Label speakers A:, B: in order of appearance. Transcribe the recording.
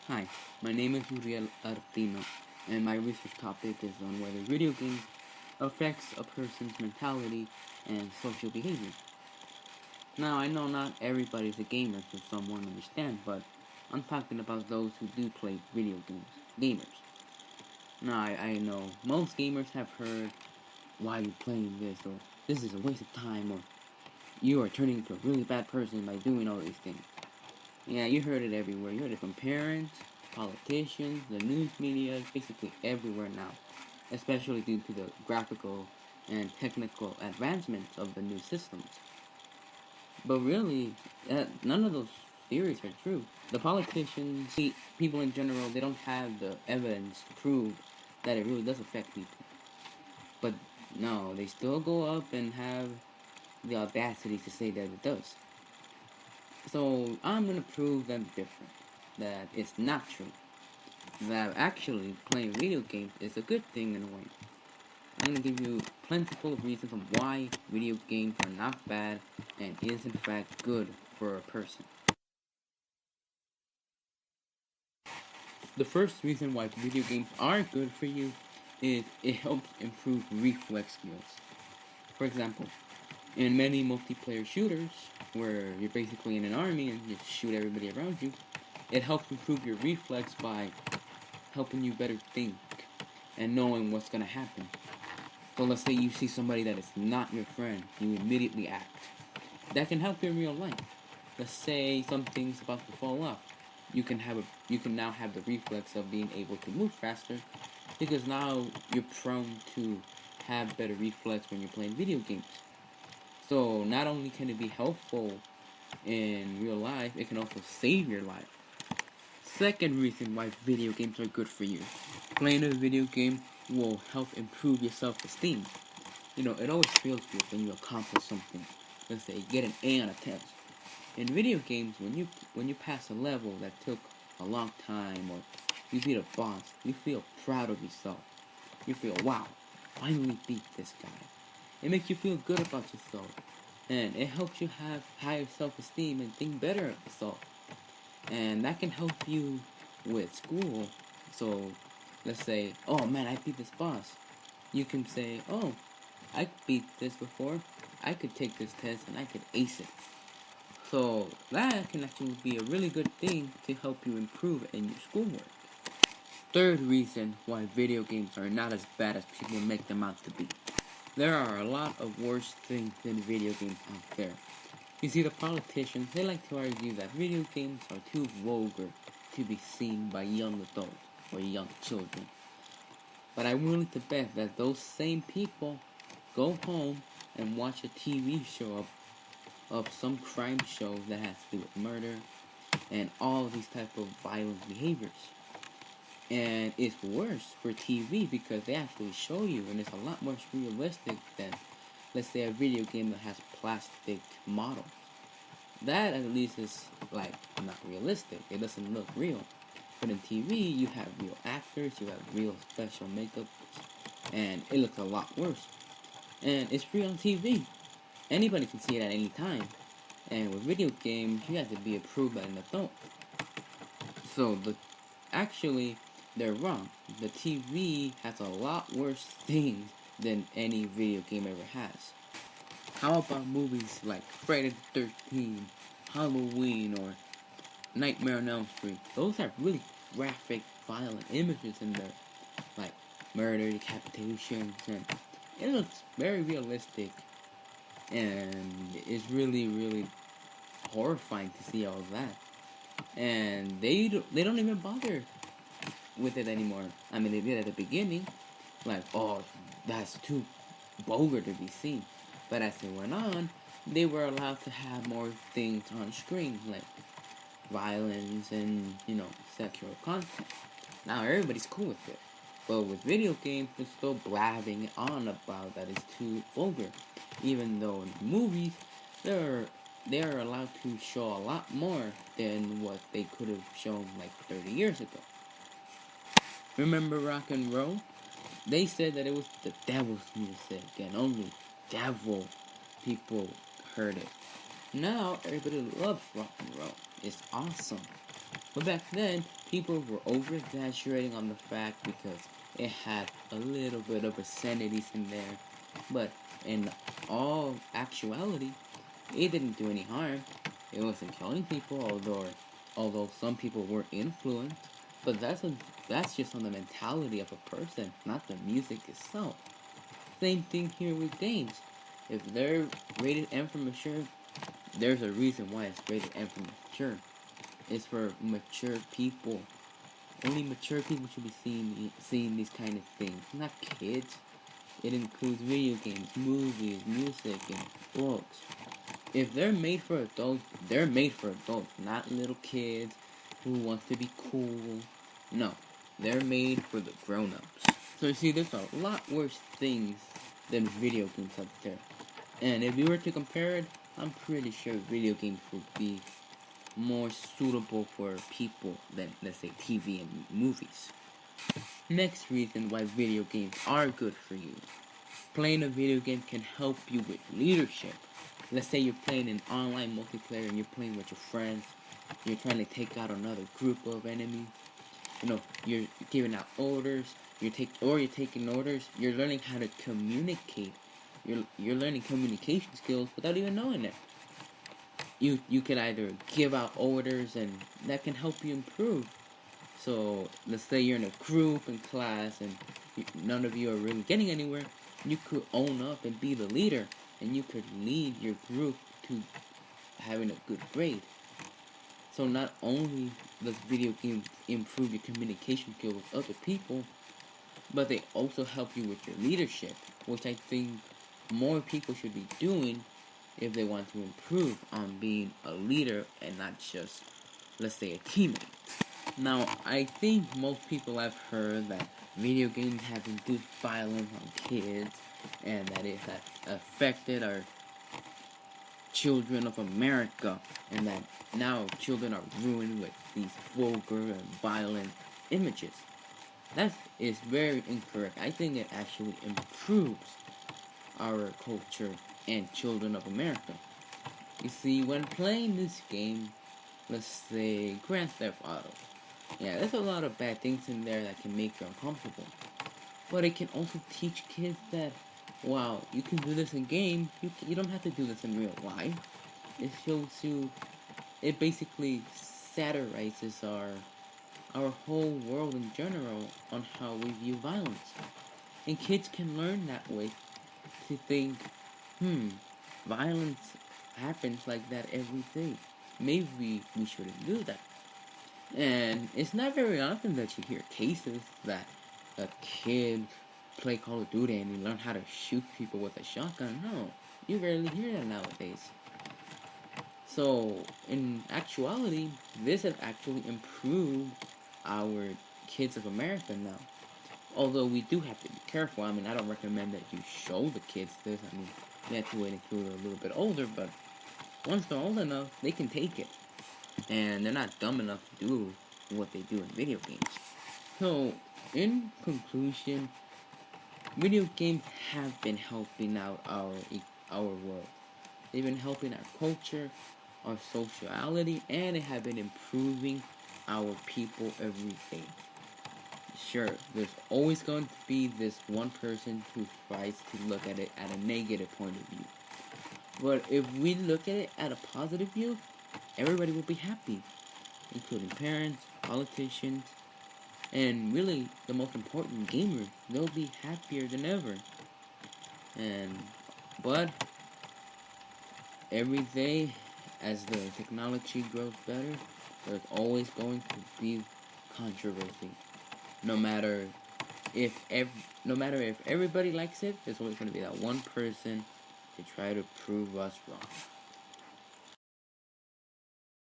A: Hi, my name is Uriel Artino, and my research topic is on whether video games affects a person's mentality and social behavior. Now, I know not everybody's a gamer, so some won't understand, but I'm talking about those who do play video games. Gamers. Now, I know most gamers have heard, why are you playing this, or this is a waste of time, or you are turning into a really bad person by doing all these things. Yeah, you heard it everywhere. You heard it from parents, politicians, the news media, basically everywhere now, especially due to the graphical and technical advancements of the new systems. But really, none of those theories are true. The politicians, people in general, they don't have the evidence to prove that it really does affect people. But no, they still go up and have the audacity to say that it does. So I'm gonna prove them different. That it's not true. That actually playing video games is a good thing in a way. I'm gonna give you plentiful reasons on why video games are not bad and is in fact good for a person. The first reason why video games are good for you is it helps improve reflex skills. For example, in many multiplayer shooters, where you're basically in an army and you shoot everybody around you, it helps improve your reflex by helping you better think and knowing what's gonna happen. So let's say you see somebody that is not your friend, you immediately act. That can help you in real life. Let's say something's about to fall off. You can now have the reflex of being able to move faster because now you're prone to have better reflex when you're playing video games. So not only can it be helpful in real life, it can also save your life. Second reason why video games are good for you. Playing a video game will help improve your self-esteem. You know, it always feels good when you accomplish something. Let's say, get an A on a test. In video games, when you pass a level that took a long time, or you beat a boss, you feel proud of yourself. You feel, wow, finally beat this guy. It makes you feel good about yourself. And it helps you have higher self-esteem and think better of yourself. And that can help you with school. So, let's say, oh man, I beat this boss. You can say, oh, I beat this before. I could take this test and I could ace it. So that can actually be a really good thing to help you improve in your schoolwork. Third reason why video games are not as bad as people make them out to be. There are a lot of worse things than video games out there. You see, the politicians, they like to argue that video games are too vulgar to be seen by young adults or young children. But I'm willing to bet that those same people go home and watch a TV show of some crime show that has to do with murder and all these type of violent behaviors. And it's worse for TV because they actually show you, and it's a lot more realistic than, let's say, a video game that has plastic models. That at least is like not realistic. It doesn't look real. But in TV, you have real actors, you have real special makeup, and it looks a lot worse. And it's free on TV. Anybody can see it at any time. And with video games, you have to be approved by an adult. So actually, they're wrong. The TV has a lot worse things than any video game ever has. How about movies like Friday the 13th, Halloween, or Nightmare on Elm Street? Those have really graphic, violent images in there, like murder, decapitations, and it looks very realistic, and it's really, really horrifying to see all of that. And they don't even bother with it anymore. I mean, they did at the beginning, like, oh, that's too vulgar to be seen. But as it went on, they were allowed to have more things on screen, like violence and, sexual content. Now everybody's cool with it. But with video games, they're still blabbing on about that it's too vulgar. Even though in movies, they're allowed to show a lot more than what they could have shown like 30 years ago. Remember rock and roll? They said that it was the devil's music and only devil people heard it. Now everybody loves rock and roll. It's awesome. But back then, people were over-exaggerating on the fact because it had a little bit of obscenities in there. But in all actuality, it didn't do any harm. It wasn't killing people, although some people were influenced. But that's just on the mentality of a person, not the music itself. Same thing here with games. If they're rated M for mature, there's a reason why it's rated M for mature. It's for mature people. Only mature people should be seeing these kind of things, not kids. It includes video games, movies, music, and books. If they're made for adults, they're made for adults, not little kids who wants to be cool. No, they're made for the grown-ups. So you see, there's a lot worse things than video games out there. And if you were to compare it, I'm pretty sure video games would be more suitable for people than, let's say, TV and movies. Next reason why video games are good for you. Playing a video game can help you with leadership. Let's say you're playing an online multiplayer and you're playing with your friends. You're trying to take out another group of enemies. You're giving out orders. You're taking orders. You're learning how to communicate. You're learning communication skills without even knowing it. You can either give out orders, and that can help you improve. So let's say you're in a group in class and none of you are really getting anywhere. You could own up and be the leader, and you could lead your group to having a good grade. So not only does video games improve your communication skills with other people, but they also help you with your leadership, which I think more people should be doing if they want to improve on being a leader and not just, let's say, a teammate. Now, I think most people have heard that video games have induced violence on kids and that it has affected our children of America, and that now children are ruined with these vulgar and violent images. That is very incorrect. I think it actually improves our culture and children of America. You see, when playing this game, let's say Grand Theft Auto, yeah, there's a lot of bad things in there that can make you uncomfortable. But it can also teach kids that, wow, you can do this in game, you don't have to do this in real life. It shows you, it basically satirizes our whole world in general on how we view violence. And kids can learn that way to think, violence happens like that every day. Maybe we shouldn't do that. And it's not very often that you hear cases that a kid play Call of Duty and he learn how to shoot people with a shotgun. No, you rarely hear that nowadays. So, in actuality, this has actually improved our kids of America now. Although we do have to be careful. I mean, I don't recommend that you show the kids this. I mean, you have to wait until they're a little bit older, but once they're old enough, they can take it. And they're not dumb enough to do what they do in video games. So, in conclusion, video games have been helping out our world. They've been helping our culture, our sociality, and it have been improving our people every day. Sure, there's always going to be this one person who tries to look at it at a negative point of view. But if we look at it at a positive view, everybody will be happy, including parents, politicians, and really the most important, gamers. They'll be happier than ever. But every day, as the technology grows better, there's always going to be controversy. No matter if everybody likes it, there's always going to be that one person to try to prove us wrong.